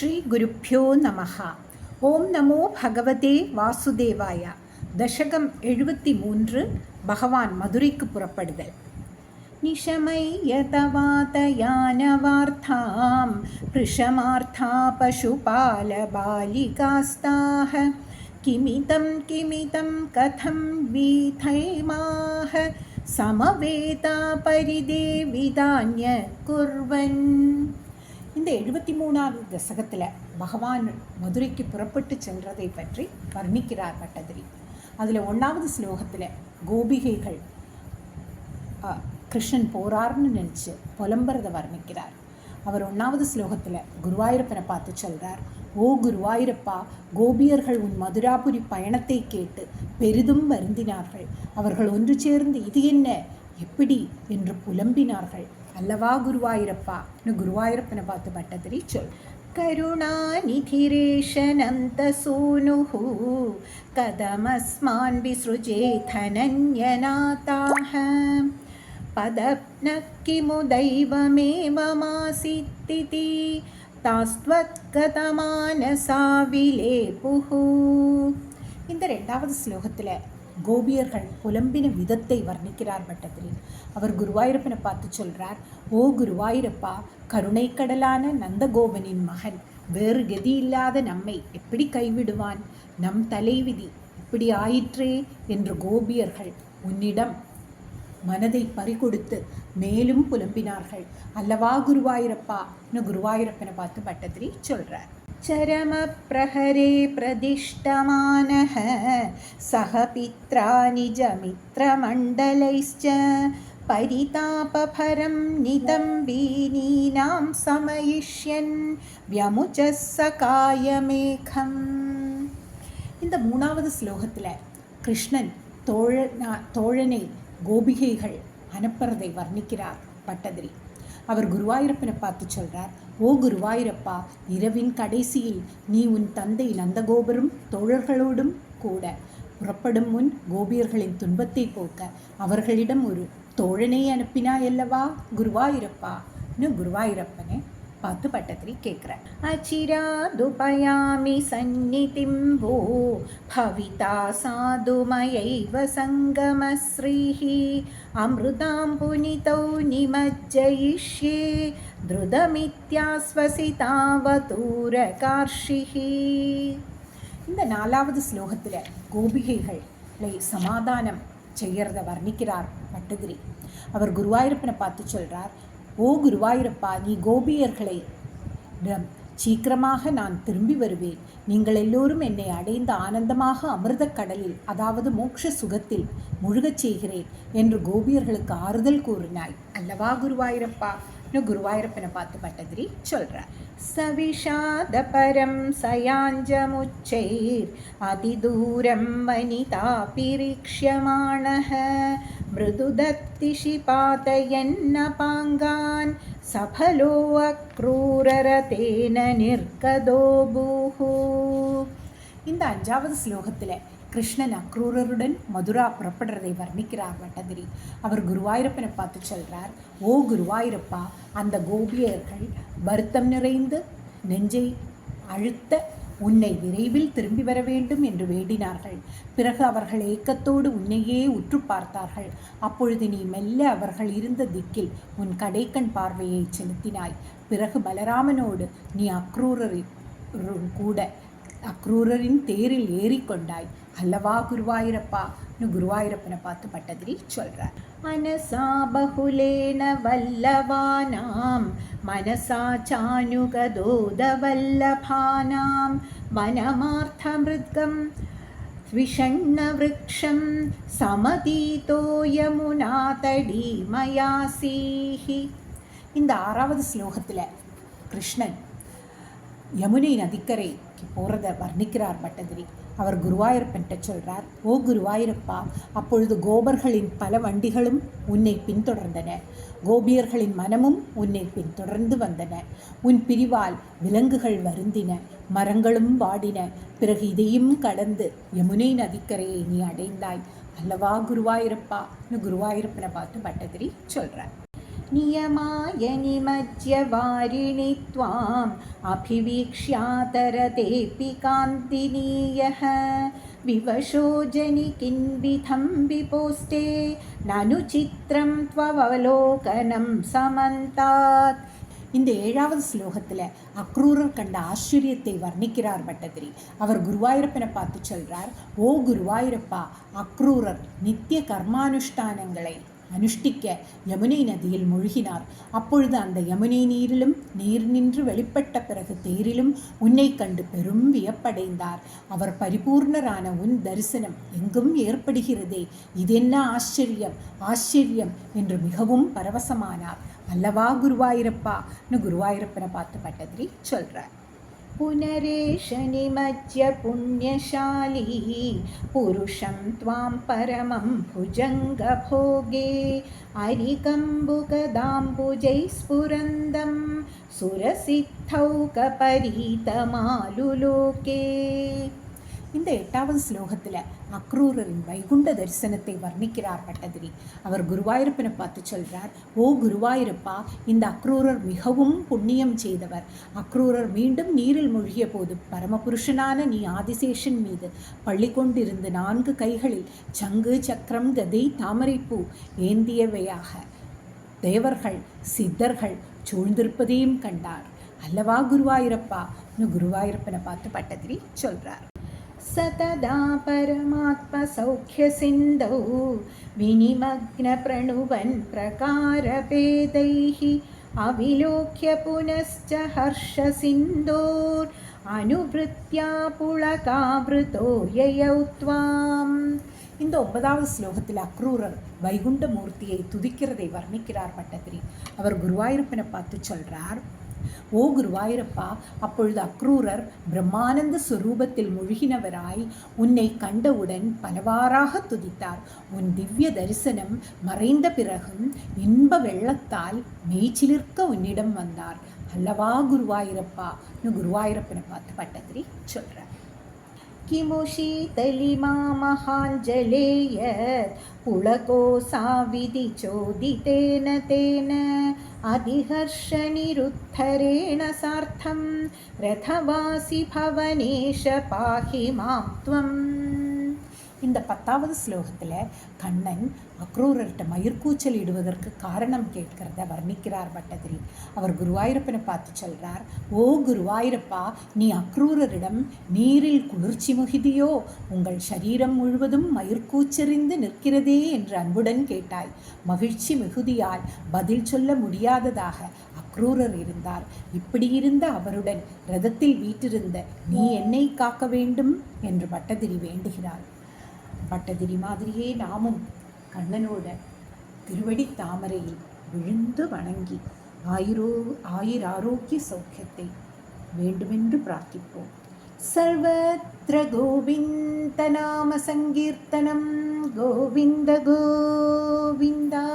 ஸ்ரீ குருப்யோ நமஹ. ஓம் நமோ பகவதே வாசுதேவாய. தசகம் 73. பகவான் மதுரைக்கு புறப்படுதல். நிஷமய்யதவாதயானவார்த்தாம் ப்ருஷமார்த்தா பசுபால பாலிகாஸ்தாஹ கிமிதம் கிமிதம் கதம் வீதைமாஹ சமவேதா பரிதேவிதான்ய குர்வன். இந்த 73வது தசகத்தில் பகவான் மதுரைக்கு புறப்பட்டு சென்றதை பற்றி வர்ணிக்கிறார் பட்டதிரி. அதில் 1வது ஸ்லோகத்தில் கோபிகைகள் கிருஷ்ணன் போறார்னு நினச்சி புலம்புறதை வர்ணிக்கிறார். அவர் 1வது ஸ்லோகத்தில் குருவாயூரப்பனை பார்த்து சொல்கிறார், ஓ குருவாயூரப்பா, கோபியர்கள் உன் மதுராபுரி பயணத்தை கேட்டு பெரிதும் வருந்தினார்கள். அவர்கள் ஒன்று சேர்ந்து இது என்ன, எப்படி என்று புலம்பினார்கள் அல்லவா குருவாயூரப்பா. குருவாயூரப்பனை பார்த்து பட்டதிரி சொல். கருணாநிதிரேஷனந்த சூனுஹு கதமஸ்மான் விஸ்ருஜேதனன்யநாதாஹ பதப்னக்கிமு தெய்வமேவமாசித்திதி தாஸ்த்வத்கதமானசா விலேபுஹு. இந்த 2வது ஸ்லோகத்தில் கோபியர்கள் புலம்பின விதத்தை வர்ணிக்கிறார் பட்டதிரி. அவர் குருவாயூரப்பனை பார்த்து சொல்கிறார், ஓ குருவாயூரப்பா, கருணைக்கடலான நந்தகோபனின் மகன் வேறு கதி இல்லாத நம்மை எப்படி கைவிடுவான்? நம் தலைவிதி இப்படி ஆயிற்றே என்று கோபியர்கள் உன்னிடம் மனதை பறிகொடுத்து மேலும் புலம்பினார்கள் அல்லவா குருவாயூரப்பா. குருவாயூரப்பனை பார்த்து பட்டதிரி சொல்கிறார். சரம பிரஹரே பிரதிஷ்டமானஹ சஹ பித்ரா நிஜமித்ரமண்டலைஸ்ச பரிதாபபரம் நிதம்பீனீனாம் சமயிஷ்யன் வ்யமுச்சஸ் சகாயமேகம். இந்த 3வது ஸ்லோகத்தில் கிருஷ்ணன் தோழனை கோபிகைகள் அனுப்புறதை வர்ணிக்கிறார் பட்டதிரி. அவர் குருவாயூரப்பனை பார்த்து சொல்கிறார், ஓ குருவாயூரப்பா, இரவின் கடைசியில் நீ உன் தந்தை நந்தகோபரும் தோழர்களோடும் கூட புறப்படும் முன் கோபியர்களின் துன்பத்தை போக்க அவர்களிடம் ஒரு தோழனை அனுப்பினாயல்லவா குருவாயூரப்பா. குருவாயூரப்பனை பார்த்து பட்டதிரி கேட்குறார். அச்சிராதுபயாமி சந்நிதிம் வோ பவிதா சாதுமயைவ சங்கமஸ்ரீஹி அமிர்தாம் புனிதௌ நிமஜ்ஜயிஷ்யே த்ருதமித்யாஸ்வசிதாவதூரகார்ஷிஹி. இந்த 4வது ஸ்லோகத்தில் கோபிகைகளை சமாதானம் செய்கிறத வர்ணிக்கிறார் பட்டதிரி. அவர் குருவாயூரப்பனை பார்த்து சொல்கிறார், ஓ குருவாயூரப்பா, நீ கோபியர்களை சீக்கிரமாக நான் திரும்பி வருவேன், நீங்கள் எல்லோரும் என்னை அடைந்த ஆனந்தமாக அமிர்த கடலில், அதாவது மோட்ச சுகத்தில் முழுகச் செய்கிறேன் என்று கோபியர்களுக்கு ஆறுதல் கூறினாய் அல்லவா குருவாயூரப்பா. குருவாயூரப்பனை பார்த்து பட்டதிரி சொல்கிறார். சவிஷாத பரம் சயாஞ்சமுச்சைர் அதிதூரம் வனிதா பிரிக்ஷ்யமாணஹ மிருதுதத்திஷி பாதயன்ன பாங்கான் சபலோ அக்ரூரரதேன நிர்கதோபூஹு. இந்த 5வது ஸ்லோகத்தில் கிருஷ்ணன் அக்ரூரருடன் மதுரா புறப்படுறதை வர்ணிக்கிறார் பட்டதிரி. அவர் குருவாயூரப்பனை பார்த்து சொல்கிறார், ஓ குருவாயூரப்பா, அந்த கோபியர்கள் வருத்தம் நிறைந்து நெஞ்சை அழுத்த உன்னை விரைவில் திரும்பி வர வேண்டும் என்று வேண்டினார்கள். பிறகு அவர்கள் ஏக்கத்தோடு உன்னையே உற்று பார்த்தார்கள். அப்பொழுது நீ மெல்ல அவர்கள் இருந்த திக்கில் உன் கடைக்கண் பார்வையை செலுத்தினாய். பிறகு பலராமனோடு நீ அக்ரூரரின் தேரில் ஏறிக்கொண்டாய் அல்லவா குருவாயூரப்பா. குருவாயூரப்பனை பார்த்து பட்டதிரி சொல்கிறார். மனசா பகுலேன வல்லவானாம் மனசா சானுகதோத வல்லபானாம் வனமார்த்தமிருத்கம் விஷண்ண விருக்ஷம் சமதீதோ யமுனா தடீமயாசீஹி. இந்த 6வது ஸ்லோகத்தில் கிருஷ்ணன் யமுனை நதிக்கரைக்கு போகிறத வர்ணிக்கிறார் பட்டதிரி. அவர் குருவாயூரப்பன்ட்ட சொல்கிறார், ஓ குருவாயூரப்பா, அப்பொழுது கோபர்களின் பல வண்டிகளும் உன்னை பின்தொடர்ந்தன, கோபியர்களின் மனமும் உன்னை பின்தொடர்ந்து வந்தன. உன் பிரிவால் விலங்குகள் வருந்தின, மரங்களும் வாடின. பிறகு இதையும் கடந்து யமுனை நதிக்கரையை நீ அடைந்தாய் அல்லவா குருவாயூரப்பா. குருவாயூரப்பனை பார்த்து பட்டதிரி சொல்கிறார். नियमाय निमज्य वारिणि त्वाम् अभिवीक्ष्यातरतेऽपि कान्तिनीयः विवशो जनिकिन्विधं विपोस्ते ननु चित्रं त्ववलोकनं समन्तात्. இந்த 7வது ஸ்லோகத்தில் அக்ரூரர் கண்ட ஆச்சரியத்தை வர்ணிக்கிறார் பட்டதிரி. அவர் குருவாயூரப்பனை பார்த்து சொல்கிறார், ஓ குருவாயூரப்பா, அக்ரூரர் நித்திய கர்மானுஷ்டானங்களை அனுஷ்டிக்க யமுனை நதியில் மூழ்கினார். அப்பொழுது அந்த யமுனை நீரிலும் நீர் நின்று வெளிப்பட்ட பிறகு தேரிலும் உன்னை கண்டு பெரும் வியப்படைந்தார். அவர் பரிபூர்ணரான உன் தரிசனம் எங்கும் ஏற்படுகிறதே, இதென்ன ஆச்சரியம் ஆச்சரியம் என்று மிகவும் பரவசமானார். அல்லவா குருவாயூரப்பான்னு குருவாயூரப்பனை பார்த்து பட்டதிரி சொல்கிறார். पुनरेष निमज्य पुण्यशाली पुरुषं त्वां परमं भुजङ्गभोगे अरिकम्बुकदाम्बुजैः स्फुरन्दं सुरसिद्धौकपरीतमालुलोके. இந்த 8வது ஸ்லோகத்தில் அக்ரூரரின் வைகுண்ட தரிசனத்தை வர்ணிக்கிறார் பட்டதிரி. அவர் குருவாயூரப்பனை பார்த்து சொல்கிறார், ஓ குருவாயூரப்பா, இந்த அக்ரூரர் மிகவும் புண்ணியம் செய்தவர். அக்ரூரர் மீண்டும் நீரில் மூழ்கிய போது பரமபுருஷனான நீ ஆதிசேஷன் மீது பள்ளி கொண்டிருந்து 4 கைகளில் சங்கு சக்கரம் கதை தாமரைப்பூ ஏந்தியவையாக தேவர்கள் சித்தர்கள் சூழ்ந்திருப்பதையும் கண்டார். அல்லவா குருவாயூரப்பான்னு குருவாயூரப்பனை பார்த்து பட்டதிரி சொல்கிறார். सतदा परमात्मसौख्यसिन्धौ विनिमग्नप्रणुवन् प्रकारभेदैः अविलोक्य पुनश्च हर्षसिन्धोर् अनुवृत्या पुलकावृतो ययौ त्वाम्. இந்த 9வது ஸ்லோகத்தில் அக்ரூரர் வைகுண்ட மூர்த்தியை துதிக்கிறதை வர்ணிக்கிறார் பட்டதிரி. அவர் குருவாயூரப்பனை பார்த்து சொல்கிறார், ஓ குருவாயூரப்பா, அப்பொழுது அக்ரூரர் பிரம்மானந்த ஸ்வரூபத்தில் முழுகினவராய் உன்னை கண்டவுடன் பலவாறாக துதித்தார். உன் திவ்ய தரிசனம் மறைந்த பிறகும் இன்ப வெள்ளத்தால் மெய்ச்சிலிர்க்க உன்னிடம் வந்தார். அல்லவா குருவாயூரப்பான்னு குருவாயூரப்பனை பார்த்து பட்டதிரி சொல்கிறார். किमु शीतलिमा महाञ्जलेयत् पुलकोऽसाविधि चोदितेन तेन अधिहर्षनिरुद्धरेण सार्थं रथवासि भवनेश पाहि मां त्वम्. இந்த 10வது ஸ்லோகத்தில் கண்ணன் அக்ரூரர்கிட்ட மயிர்கூச்சல் இடுவதற்கு காரணம் கேட்கிறத வர்ணிக்கிறார் பட்டதிரி. அவர் குருவாயூரப்பனை பார்த்து சொல்கிறார், ஓ குருவாயூரப்பா, நீ அக்ரூரரிடம் நீரில் குளிர்ச்சி முகிதியோ, உங்கள் சரீரம் முழுவதும் மயிர்கூச்சறிந்து நிற்கிறதே என்று அன்புடன் கேட்டாய். மகிழ்ச்சி மிகுதியால் பதில் சொல்ல முடியாததாக அக்ரூரர் இருந்தார். இப்படி இருந்த அவருடன் ரதத்தில் வீற்றிருந்த நீ என்னை காக்க வேண்டும் என்று பட்டதிரி வேண்டுகிறார். பட்டதிரி மாதிரியே நாமும் கண்ணனோட திருவடி தாமரையில் விழுந்து வணங்கி ஆயுராரோக்கிய சௌக்கியத்தை வேண்டுமென்று பிரார்த்திப்போம். சர்வத்ர கோவிந்த நாம சங்கீர்த்தனம் கோவிந்த கோவிந்தா.